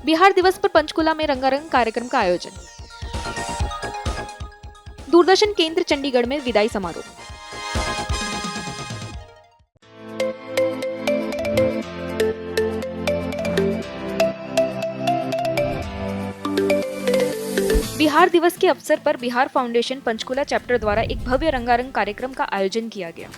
बिहार दिवस पर पंचकुला में रंगारंग कार्यक्रम का आयोजन। दूरदर्शन केंद्र चंडीगढ़ में विदाई समारोह। बिहार दिवस के अवसर पर बिहार फाउंडेशन पंचकुला चैप्टर द्वारा एक भव्य रंगारंग कार्यक्रम का आयोजन किया गया।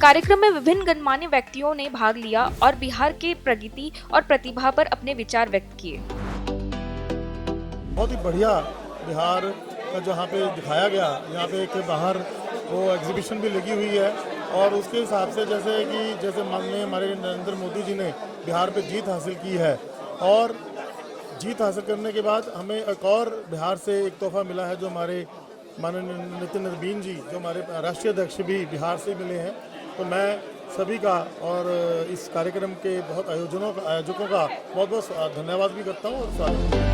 कार्यक्रम में विभिन्न गणमान्य व्यक्तियों ने भाग लिया और बिहार के प्रगति और प्रतिभा पर अपने विचार व्यक्त किए। बहुत ही बढ़िया बिहार का जहाँ पे दिखाया गया, यहाँ पे एक बाहर वो एग्जीबिशन भी लगी हुई है और उसके हिसाब से जैसे माननीय हमारे नरेंद्र मोदी जी ने बिहार पे जीत हासिल की है और जीत हासिल करने के बाद हमें एक और बिहार से एक तोहफा मिला है जो हमारे माननीय नितिन नवीन जी जो हमारे राष्ट्रीय अध्यक्ष भी बिहार से मिले हैं। तो मैं सभी का और इस कार्यक्रम के आयोजकों का बहुत बहुत धन्यवाद भी करता हूँ और स्वागत।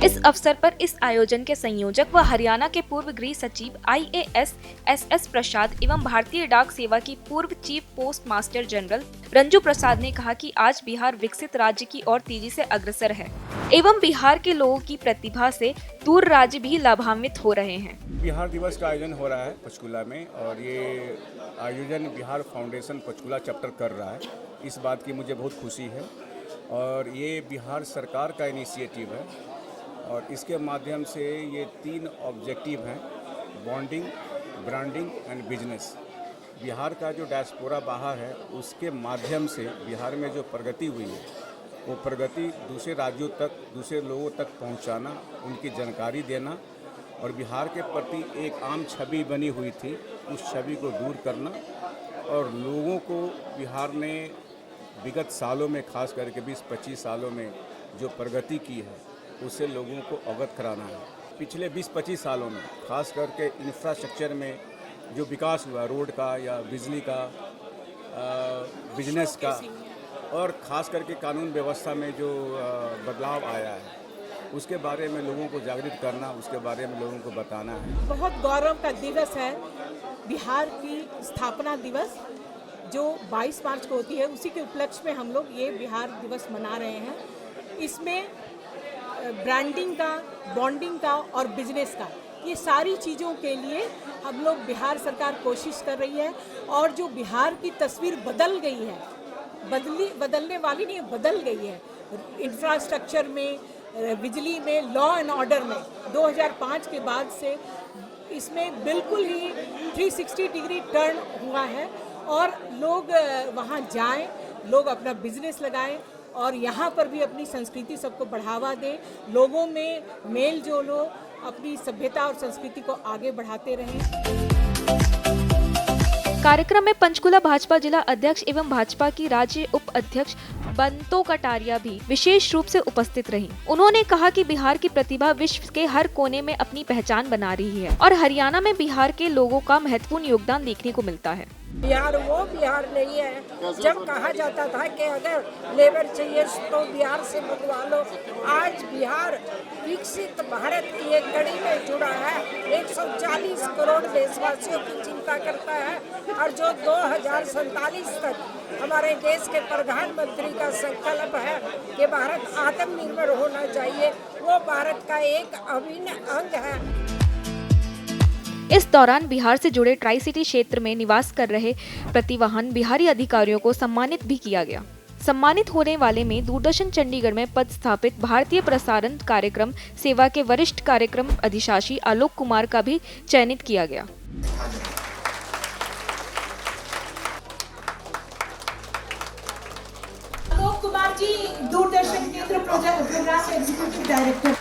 इस अवसर पर इस आयोजन के संयोजक व हरियाणा के पूर्व गृह सचिव IAS SS प्रसाद एवं भारतीय डाक सेवा की पूर्व chief post master general Ranju Prasad ने कहा कि आज बिहार विकसित राज्य की ओर तेजी से अग्रसर है एवं बिहार के लोगों की प्रतिभा से दूर राज्य भी लाभान्वित हो रहे हैं। बिहार दिवस का आयोजन हो रहा है पंचकुला में और ये आयोजन बिहार फाउंडेशन पंचकुला चैप्टर कर रहा है। इस बात की मुझे बहुत खुशी है और ये बिहार सरकार का इनिशिएटिव है और इसके माध्यम से ये 3 ऑब्जेक्टिव हैं: bonding, branding and business. Bihar का जो डायस्पोरा बाहर है उसके माध्यम से बिहार में जो प्रगति हुई है वो प्रगति दूसरे राज्यों तक, दूसरे लोगों तक पहुंचाना, उनकी जानकारी देना और बिहार के प्रति एक आम छवि बनी हुई थी उस छवि को दूर करना और लोगों को बिहार ने विगत सालों में, खास करके 20-25 सालों में जो प्रगति की है उससे लोगों को अवगत कराना है। पिछले 20-25 सालों में खास करके इंफ्रास्ट्रक्चर में जो विकास हुआ, रोड का या बिजली का, बिजनेस का और ख़ास करके कानून व्यवस्था में जो बदलाव आया है उसके बारे में लोगों को जागृत करना, उसके बारे में लोगों को बताना है। बहुत गौरव का दिवस है बिहार की स्थापना दिवस जो 22 मार्च को होती है, उसी के उपलक्ष्य में हम लोग ये बिहार दिवस मना रहे हैं। इसमें ब्रांडिंग का, बॉन्डिंग का और बिजनेस का, ये सारी चीज़ों के लिए हम लोग बिहार सरकार कोशिश कर रही है और जो बिहार की तस्वीर बदल गई है, बदलने वाली नहीं, बदल गई है। इंफ्रास्ट्रक्चर में, बिजली में, लॉ एंड ऑर्डर में 2005 के बाद से इसमें बिल्कुल ही 360 डिग्री टर्न हुआ है और लोग वहाँ जाएं, लोग अपना बिजनेस लगाएं और यहाँ पर भी अपनी संस्कृति सबको बढ़ावा दें, लोगों में मेल जोलो, अपनी सभ्यता और संस्कृति को आगे बढ़ाते रहें। कार्यक्रम में पंचकुला भाजपा जिला अध्यक्ष एवं भाजपा की राज्य उप अध्यक्ष बंतो कटारिया भी विशेष रूप से उपस्थित रहीं। उन्होंने कहा कि बिहार की प्रतिभा विश्व के हर कोने में अपनी पहचान बना रही है और हरियाणा में बिहार के लोगों का महत्वपूर्ण योगदान देखने को मिलता है। बिहार वो बिहार नहीं है जब कहा जाता था कि अगर लेबर चाहिए तो बिहार से मंगवा लो। आज बिहार विकसित भारत की एक कड़ी में जुड़ा है, 140 करोड़ देशवासियों की चिंता करता है और जो 2047 तक हमारे देश के प्रधानमंत्री का संकल्प है कि भारत आत्मनिर्भर होना चाहिए, वो भारत का एक अभिन्न अंग है। इस दौरान बिहार से जुड़े ट्राई सिटी क्षेत्र में निवास कर रहे प्रतिभावान बिहारी अधिकारियों को सम्मानित भी किया गया। सम्मानित होने वाले में दूरदर्शन चंडीगढ़ में पदस्थापित भारतीय प्रसारण कार्यक्रम सेवा के वरिष्ठ कार्यक्रम अधिशासी आलोक कुमार का भी चयनित किया गया। Alok Kumar ji Doordarshan Kendra programme executive director.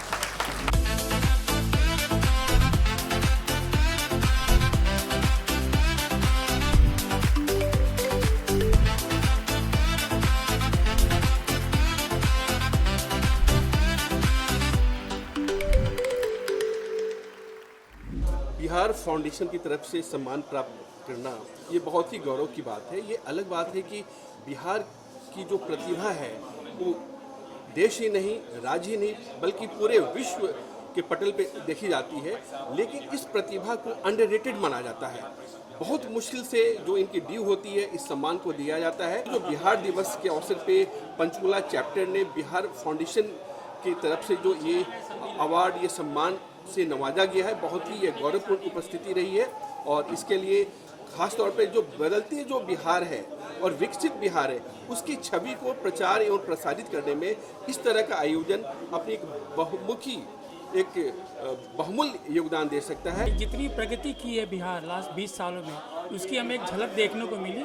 Bihar foundation की तरफ से सम्मान प्राप्त करना ये बहुत ही गौरव की बात है। ये अलग बात है कि बिहार की जो प्रतिभा है वो देश ही नहीं, राज्य ही नहीं, बल्कि पूरे विश्व के पटल पे देखी जाती है, लेकिन इस प्रतिभा को अंडररेटेड माना जाता है। बहुत मुश्किल से जो इनकी ड्यू होती है इस सम्मान को दिया जाता है। जो बिहार दिवस के अवसर पे पंचकुला चैप्टर ने बिहार फाउंडेशन की तरफ से जो ये अवार्ड, ये सम्मान से नवाजा गया है, बहुत ही ये गौरवपूर्ण उपस्थिति रही है। और इसके लिए खास तौर पे जो बदलती जो बिहार है और विकसित बिहार है, उसकी छवि को प्रचार एवं प्रसारित करने में इस तरह का आयोजन अपनी एक बहुमुखी, एक बहुमूल्य योगदान दे सकता है। जितनी प्रगति की है बिहार लास्ट 20 सालों में, उसकी हमें एक झलक देखने को मिली।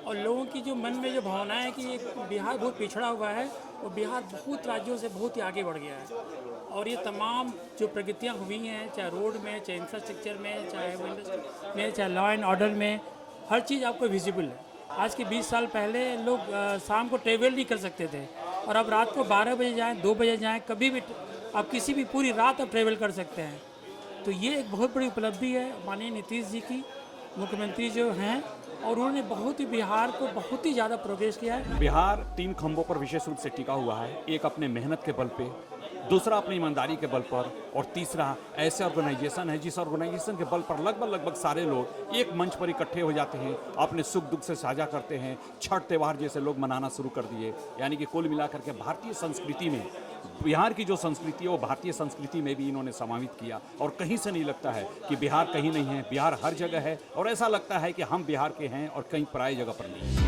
और लोगों की जो मन में जो भावना है कि बिहार बहुत पिछड़ा हुआ है, और बिहार बहुत राज्यों से बहुत ही आगे बढ़ गया है। और ये तमाम जो प्रगतियाँ हुई हैं, चाहे रोड में, चाहे इंफ्रास्ट्रक्चर में, चाहे वो इंडस्ट्री में, चाहे लॉ एंड ऑर्डर में, हर चीज़ आपको विजिबल है। आज के 20 साल पहले लोग शाम को ट्रेवल नहीं कर सकते थे, और अब रात को 12 बजे जाएँ, 2 बजे जाएँ, कभी भी आप किसी भी पूरी रात आप ट्रेवल कर सकते हैं। तो ये एक बहुत बड़ी उपलब्धि है माननीय नीतीश जी की, मुख्यमंत्री जो हैं, और उन्होंने बहुत ही बिहार को बहुत ही ज़्यादा प्रोग्रेस किया है। बिहार 3 खंभों पर विशेष रूप से टिका हुआ है। एक अपने मेहनत के बल पे, दूसरा अपनी ईमानदारी के बल पर, और तीसरा ऐसे ऑर्गेनाइजेशन है जिस ऑर्गेनाइजेशन के बल पर लगभग सारे लोग एक मंच पर इकट्ठे हो जाते हैं, अपने सुख दुख से साझा करते हैं। छठ त्यौहार जैसे लोग मनाना शुरू कर दिए। यानी कि कुल मिलाकर के भारतीय संस्कृति में बिहार की जो संस्कृति है वो भारतीय संस्कृति में भी इन्होंने समावित किया। और कहीं से नहीं लगता है कि बिहार कहीं नहीं है, बिहार हर जगह है। और ऐसा लगता है कि हम बिहार के हैं और कहीं पराई जगह पर नहीं।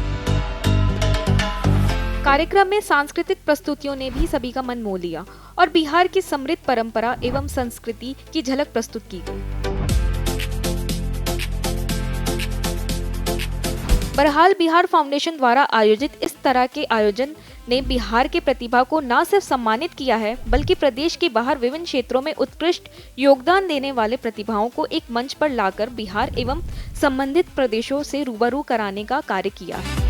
कार्यक्रम में सांस्कृतिक प्रस्तुतियों ने भी सभी का मन मोह लिया और बिहार की समृद्ध परंपरा एवं संस्कृति की झलक प्रस्तुत की गई। बहरहाल बिहार फाउंडेशन द्वारा आयोजित इस तरह के आयोजन ने बिहार के प्रतिभा को न सिर्फ सम्मानित किया है, बल्कि प्रदेश के बाहर विभिन्न क्षेत्रों में उत्कृष्ट योगदान देने वाले प्रतिभाओं को एक मंच पर लाकर बिहार एवं संबंधित प्रदेशों से रूबरू कराने का कार्य किया है।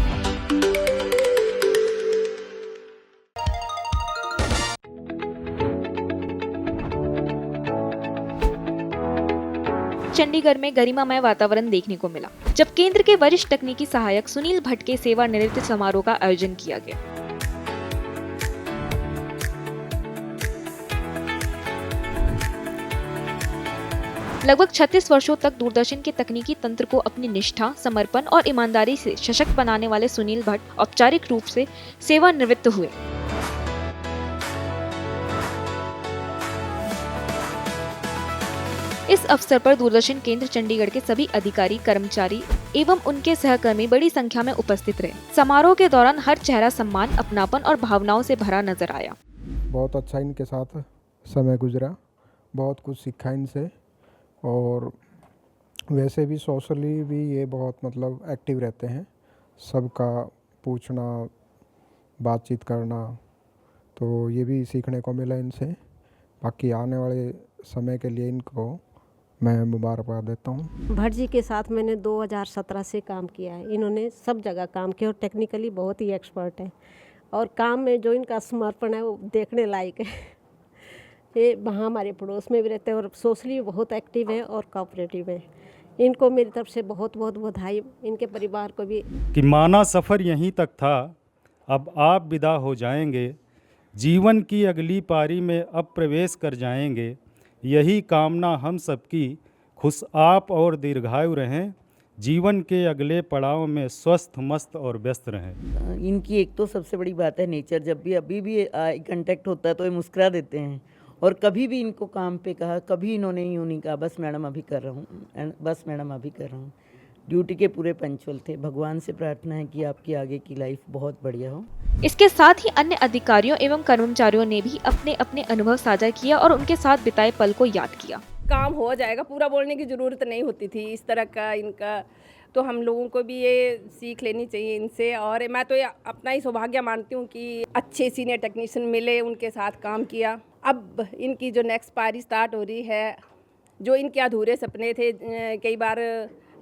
चंडीगढ़ में गरिमामय वातावरण देखने को मिला, जब केंद्र के वरिष्ठ तकनीकी सहायक सुनील भट्ट के सेवानिवृत्ति समारोह का आयोजन किया गया। लगभग 36 वर्षों तक दूरदर्शन के तकनीकी तंत्र को अपनी निष्ठा, समर्पण और ईमानदारी से सशक्त बनाने वाले सुनील भट्ट औपचारिक रूप से सेवानिवृत्त हुए। इस अवसर पर दूरदर्शन केंद्र चंडीगढ़ के सभी अधिकारी, कर्मचारी एवं उनके सहकर्मी बड़ी संख्या में उपस्थित रहे। समारोह के दौरान हर चेहरा सम्मान, अपनापन और भावनाओं से भरा नजर आया। बहुत अच्छा इनके साथ समय गुजरा, बहुत कुछ सीखा इनसे। और वैसे भी सोशली भी ये बहुत मतलब एक्टिव रहते हैं, सबका पूछना, बातचीत करना, तो ये भी सीखने को मिला इनसे। बाकी आने वाले समय के लिए इनको मैं मुबारकबाद देता हूँ। भट्ट जी के साथ मैंने 2017 से काम किया है। इन्होंने सब जगह काम किया और टेक्निकली बहुत ही एक्सपर्ट है, और काम में जो इनका समर्पण है वो देखने लायक है। ये वहाँ हमारे पड़ोस में भी रहते हैं और सोशली बहुत एक्टिव है और कोऑपरेटिव है। इनको मेरी तरफ से बहुत बहुत बधाई, इनके परिवार को भी। कि माना सफ़र यहीं तक था, अब आप विदा हो जाएंगे, जीवन की अगली पारी में अब प्रवेश कर जाएंगे। यही कामना हम सबकी, खुश आप और दीर्घायु रहें, जीवन के अगले पड़ाव में स्वस्थ, मस्त और व्यस्त रहें। इनकी एक तो सबसे बड़ी बात है नेचर। जब भी अभी भी आई कांटेक्ट होता है तो ये मुस्कुरा देते हैं, और कभी भी इनको काम पे कहा, कभी इन्होंने यूँ नहीं कहा बस मैडम अभी कर रहा हूँ, बस मैडम अभी कर रहा हूँ। ड्यूटी के पूरे पंचुअल थे। भगवान से प्रार्थना है कि आपकी आगे की लाइफ बहुत बढ़िया हो। इसके साथ ही अन्य अधिकारियों एवं कर्मचारियों ने भी अपने अपने अनुभव साझा किया और उनके साथ बिताए पल को याद किया। काम हो जाएगा, पूरा बोलने की ज़रूरत नहीं होती थी इस तरह का इनका, तो हम लोगों को भी ये सीख लेनी चाहिए इनसे। और मैं तो अपना ही सौभाग्य मानती हूँ कि अच्छे सीनियर टेक्नीशियन मिले, उनके साथ काम किया। अब इनकी जो नेक्स्ट पारी स्टार्ट हो रही है, जो इनके अधूरे सपने थे कई बार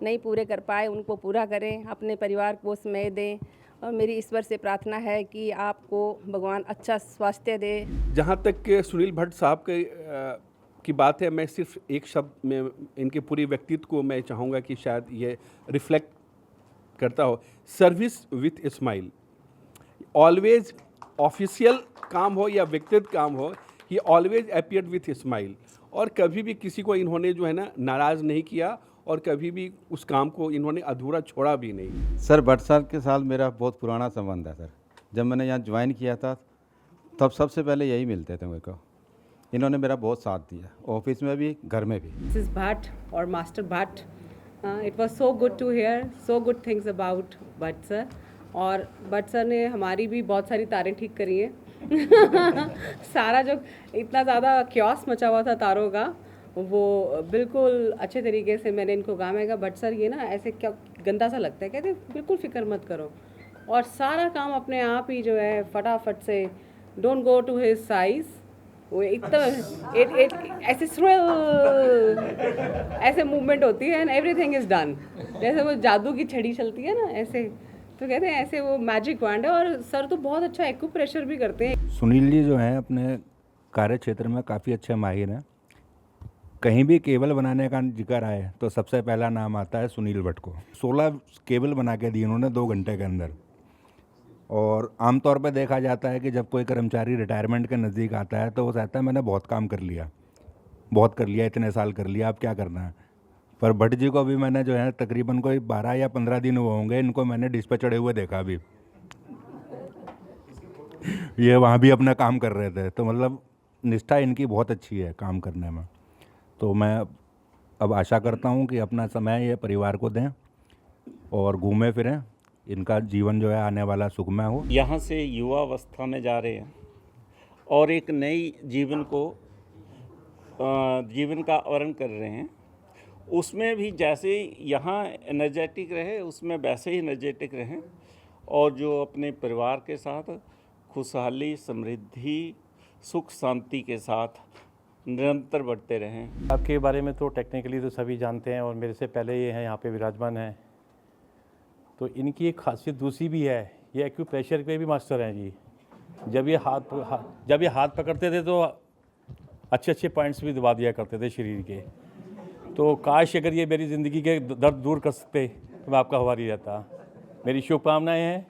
नहीं पूरे कर पाए, उनको पूरा करें, अपने परिवार को समय दें। और मेरी ईश्वर से प्रार्थना है कि आपको भगवान अच्छा स्वास्थ्य दे। जहाँ तक सुनील भट्ट साहब की बात है, मैं सिर्फ एक शब्द में इनके पूरे व्यक्तित्व को मैं चाहूँगा कि शायद ये रिफ्लेक्ट करता हो, service with smile. Always official काम हो या व्यक्तिगत काम हो, ही ऑलवेज अपीयर्ड विथ स्माइल। और कभी भी किसी को इन्होंने जो है ना नाराज़ नहीं किया और कभी भी उस काम को इन्होंने अधूरा छोड़ा भी नहीं। सर भट्ट साहब के साथ मेरा बहुत पुराना संबंध है सर। जब मैंने यहाँ ज्वाइन किया था तब सबसे पहले यही मिलते थे मेरे को। इन्होंने मेरा बहुत साथ दिया, ऑफिस में भी, घर में भी। Mrs. Bhatt or Master Bhatt, it was so good to hear so good things about Bhatt sir, और भट्ट सर ने हमारी भी बहुत सारी तारें ठीक करी हैं। सारा जो इतना ज़्यादा क्योस मचा हुआ था तारों का, वो बिल्कुल अच्छे तरीके से मैंने इनको कहा, मैं कहा भट्ट सर ये ना ऐसे क्या गंदा सा लगता है, कहते बिल्कुल फिक्र मत करो, और सारा काम अपने आप ही जो है फटाफट से, don't go to his size, वो एकदम ऐसे थ्रिल ऐसे मूवमेंट होती है एंड एवरीथिंग इज़ डन, जैसे वो जादू की छड़ी चलती है ना ऐसे, तो कहते हैं ऐसे वो मैजिक वॉन्ड है। और सर तो बहुत अच्छा एक्यूप्रेशर भी करते हैं। सुनील जी जो हैं अपने कार्य क्षेत्र में काफ़ी अच्छे माहिर हैं। कहीं भी केबल बनाने का जिक्र आए तो सबसे पहला नाम आता है सुनील भट्ट को। 16 केबल बना के दी उन्होंने 2 घंटे के अंदर। और आमतौर पर देखा जाता है कि जब कोई कर्मचारी रिटायरमेंट के नज़दीक आता है तो वो कहता है मैंने बहुत काम कर लिया, बहुत कर लिया, इतने साल कर लिया, अब क्या करना है। पर भट्ट जी को भी मैंने जो है तकरीबन कोई 12 या 15 दिन हुए होंगे, इनको मैंने डिश पे चढ़े हुए देखा अभी। ये वहाँ भी अपना काम कर रहे थे, तो मतलब निष्ठा इनकी बहुत अच्छी है काम करने में। तो मैं अब आशा करता हूँ कि अपना समय ये परिवार को दें और घूमें फिरें, इनका जीवन जो है आने वाला सुखमय हो। यहाँ से युवा अवस्था में जा रहे हैं और एक नई जीवन का आवरण कर रहे हैं। उसमें भी जैसे यहाँ एनर्जेटिक रहे, उसमें वैसे ही एनर्जेटिक रहें और जो अपने परिवार के साथ खुशहाली, समृद्धि, सुख शांति के साथ निरंतर बढ़ते रहें। आपके बारे में तो टेक्निकली तो सभी जानते हैं और मेरे से पहले ये हैं यहाँ पे विराजमान हैं। तो इनकी एक खासियत दूसरी भी है, ये एक्यूप्रेशर पे भी मास्टर हैं जी। जब ये हाथ पकड़ते थे तो अच्छे अच्छे पॉइंट्स भी दबा दिया करते थे शरीर के। तो काश अगर ये मेरी ज़िंदगी के दर्द दूर कर सकते तो मैं आपका आभारी रहता। मेरी शुभकामनाएं हैं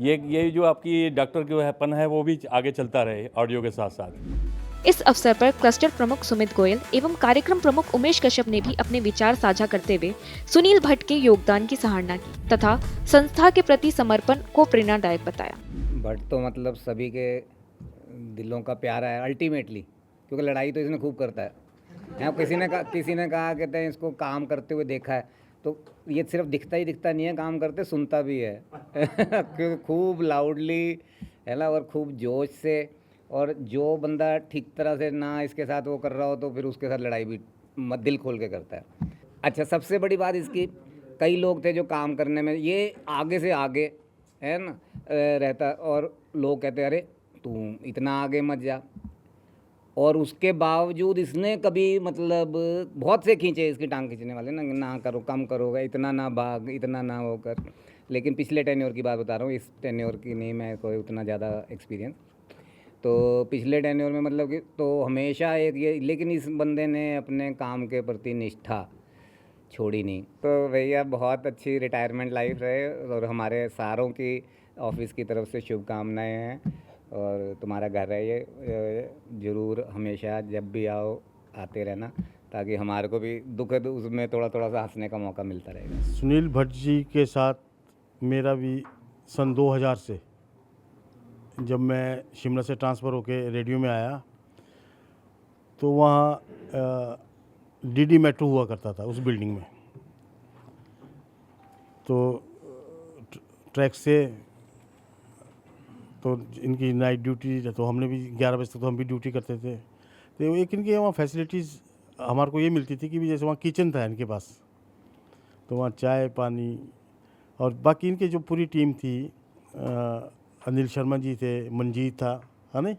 ये जो आपकी डॉक्टर जो हैपन है वो भी आगे चलता रहे ऑडियो के साथ साथ। इस अवसर पर क्लस्टर प्रमुख सुमित गोयल एवं कार्यक्रम प्रमुख उमेश कश्यप ने भी अपने विचार साझा करते हुए सुनील भट्ट के योगदान की सराहना की तथा संस्था के प्रति समर्पण को प्रेरणादायक बताया। भट्ट तो मतलब सभी के दिलों का प्यारा है अल्टीमेटली, क्योंकि लड़ाई तो इसने खूब करता है। किसी ने कहा कहते हैं इसको काम करते हुए देखा है, तो ये सिर्फ दिखता नहीं है, काम करते सुनता भी है। क्योंकि खूब लाउडली है ना, और खूब जोश से, और जो बंदा ठीक तरह से ना इसके साथ वो कर रहा हो तो फिर उसके साथ लड़ाई भी दिल खोल के करता है। अच्छा, सबसे बड़ी बात इसकी, कई लोग थे जो काम करने में ये आगे से आगे है ना रहता, और लोग कहते अरे तू इतना आगे मत जा, और उसके बावजूद इसने कभी मतलब बहुत से खींचे इसकी टांग खींचने वाले ना करो, कम करोगे, इतना ना भाग, इतना ना वो कर। लेकिन पिछले टेन्योर की बात बता रहा हूँ, इस टेन्योर की नहीं मैं कोई उतना ज़्यादा एक्सपीरियंस। तो पिछले टेन्योर में मतलब कि तो हमेशा एक ये, लेकिन इस बंदे ने अपने काम के प्रति निष्ठा छोड़ी नहीं। तो भैया बहुत अच्छी रिटायरमेंट लाइफ रहे, और हमारे सारों की ऑफिस की तरफ से शुभकामनाएँ हैं, और तुम्हारा घर है ये, ज़रूर हमेशा जब भी आओ आते रहना, ताकि हमारे को भी दुखद उसमें थोड़ा सा हंसने का मौका मिलता रहेगा। सुनील भट्ट जी के साथ मेरा भी सन 2000 से, जब मैं शिमला से ट्रांसफ़र होके रेडियो में आया तो वहाँ डीडी मेट्रो हुआ करता था उस बिल्डिंग में। तो ट्रैक से तो इनकी नाइट ड्यूटी, तो हमने भी 11 बजे तक तो हम भी ड्यूटी करते थे। तो एक इनके वहाँ फैसिलिटीज़ हमारे को ये मिलती थी कि भी जैसे वहाँ किचन था इनके पास, तो वहाँ चाय पानी, और बाकी इनके जो पूरी टीम थी, अनिल शर्मा जी थे, मंजीत था, है ना,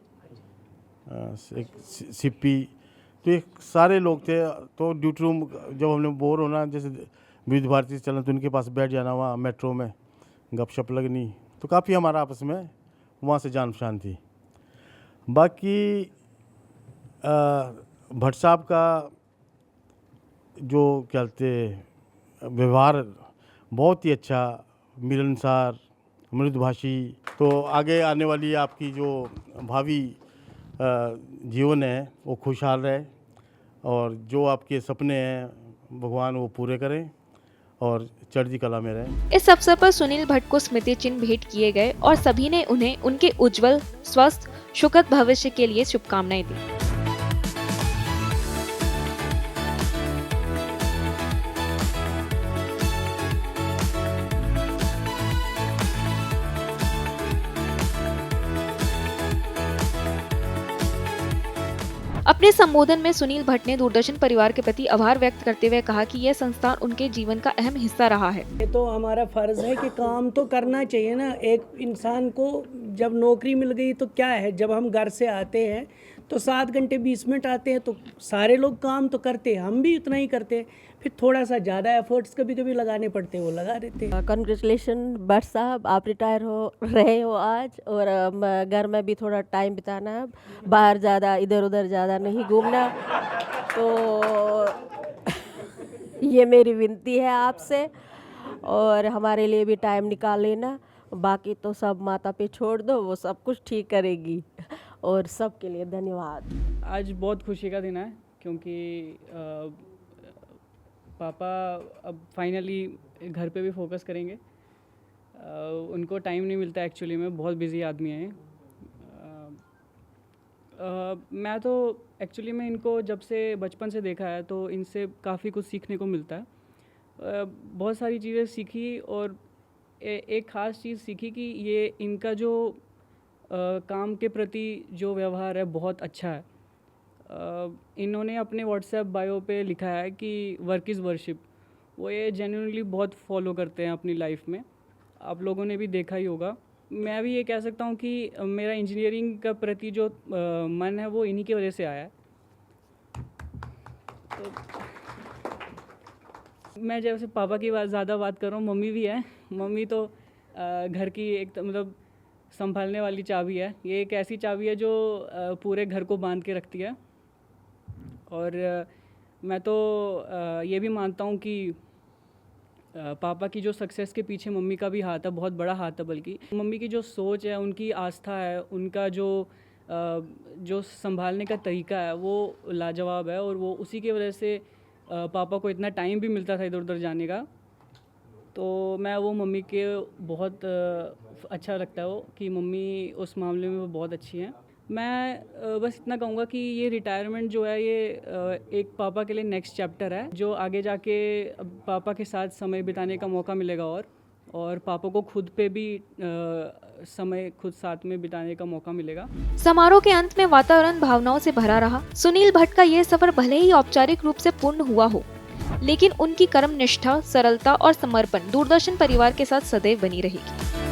एक सिप्पी, तो एक सारे लोग थे। तो ड्यूटी रूम जब हमने बोर होना, जैसे विविध भारती चलना, तो उनके पास बैठ जाना वहाँ मेट्रो में, गपशप लगनी, तो काफ़ी हमारा आपस में वहाँ से जान पहचान थी। बाकी भट्ट साहब का जो कहते व्यवहार बहुत ही अच्छा, मिलनसार, मृदुभाषी। तो आगे आने वाली आपकी जो भावी जीवन है वो खुशहाल रहे, और जो आपके सपने हैं भगवान वो पूरे करें और चढ़ती कला में रहें। इस अवसर पर सुनील भट्ट को स्मृति चिन्ह भेंट किए गए और सभी ने उन्हें उनके उज्जवल, स्वस्थ, सुखद भविष्य के लिए शुभकामनाएं दी। अपने संबोधन में सुनील भट्ट ने दूरदर्शन परिवार के प्रति आभार व्यक्त करते हुए कहा कि यह संस्थान उनके जीवन का अहम हिस्सा रहा है। ये तो हमारा फर्ज है कि काम तो करना चाहिए ना। एक इंसान को जब नौकरी मिल गई तो क्या है, जब हम घर से आते हैं तो 7 घंटे 20 मिनट आते हैं तो सारे लोग काम तो करते हैं, हम भी उतना ही करते हैं, फिर थोड़ा सा ज़्यादा एफर्ट्स कभी कभी लगाने पड़ते हैं, वो लगा देते हैं। कंग्रेचुलेशन भट्ट साहब, आप रिटायर हो रहे हो आज और घर में भी थोड़ा टाइम बिताना है, बाहर ज़्यादा इधर उधर ज़्यादा नहीं घूमना। तो ये मेरी विनती है आपसे और हमारे लिए भी टाइम निकाल लेना। बाकी तो सब माता पे छोड़ दो, वो सब कुछ ठीक करेगी। और सबके लिए धन्यवाद। आज बहुत खुशी का दिन है क्योंकि पापा अब फाइनली घर पे भी फोकस करेंगे। उनको टाइम नहीं मिलता एक्चुअली में, बहुत बिजी आदमी हैं। मैं तो एक्चुअली में इनको जब से बचपन से देखा है तो इनसे काफ़ी कुछ सीखने को मिलता है। बहुत सारी चीज़ें सीखी और एक ख़ास चीज़ सीखी कि ये इनका जो काम के प्रति जो व्यवहार है बहुत अच्छा है। इन्होंने अपने व्हाट्सएप बायो पे लिखा है कि वर्क इज़ वर्शिप, वो ये जेन्युइनली बहुत फॉलो करते हैं अपनी लाइफ में। आप लोगों ने भी देखा ही होगा। मैं भी ये कह सकता हूँ कि मेरा इंजीनियरिंग का प्रति जो मन है वो इन्हीं की वजह से आया है। तो मैं जैसे पापा की ज़्यादा बात कर रहा हूँ, मम्मी भी है। मम्मी तो घर की एक मतलब संभालने वाली चाबी है। ये एक ऐसी चाबी है जो पूरे घर को बांध के रखती है। और मैं तो ये भी मानता हूँ कि पापा की जो सक्सेस के पीछे मम्मी का भी हाथ है, बहुत बड़ा हाथ है। बल्कि मम्मी की जो सोच है, उनकी आस्था है, उनका जो संभालने का तरीका है वो लाजवाब है। और वो उसी की वजह से पापा को इतना टाइम भी मिलता था इधर उधर जाने का। तो मैं वो मम्मी के बहुत अच्छा लगता है वो कि मम्मी उस मामले में वो बहुत अच्छी हैं। मैं बस इतना कहूँगा कि ये रिटायरमेंट जो है ये एक पापा के लिए नेक्स्ट चैप्टर है, जो आगे जाके पापा के साथ समय बिताने का मौका मिलेगा और पापा को खुद पे भी समय खुद साथ में बिताने का मौका मिलेगा। समारोह के अंत में वातावरण भावनाओं से भरा रहा। सुनील भट्ट का ये सफर भले ही औपचारिक रूप से पूर्ण हुआ हो, लेकिन उनकी कर्मनिष्ठा, सरलता और समर्पण दूरदर्शन परिवार के साथ सदैव बनी रहेगी।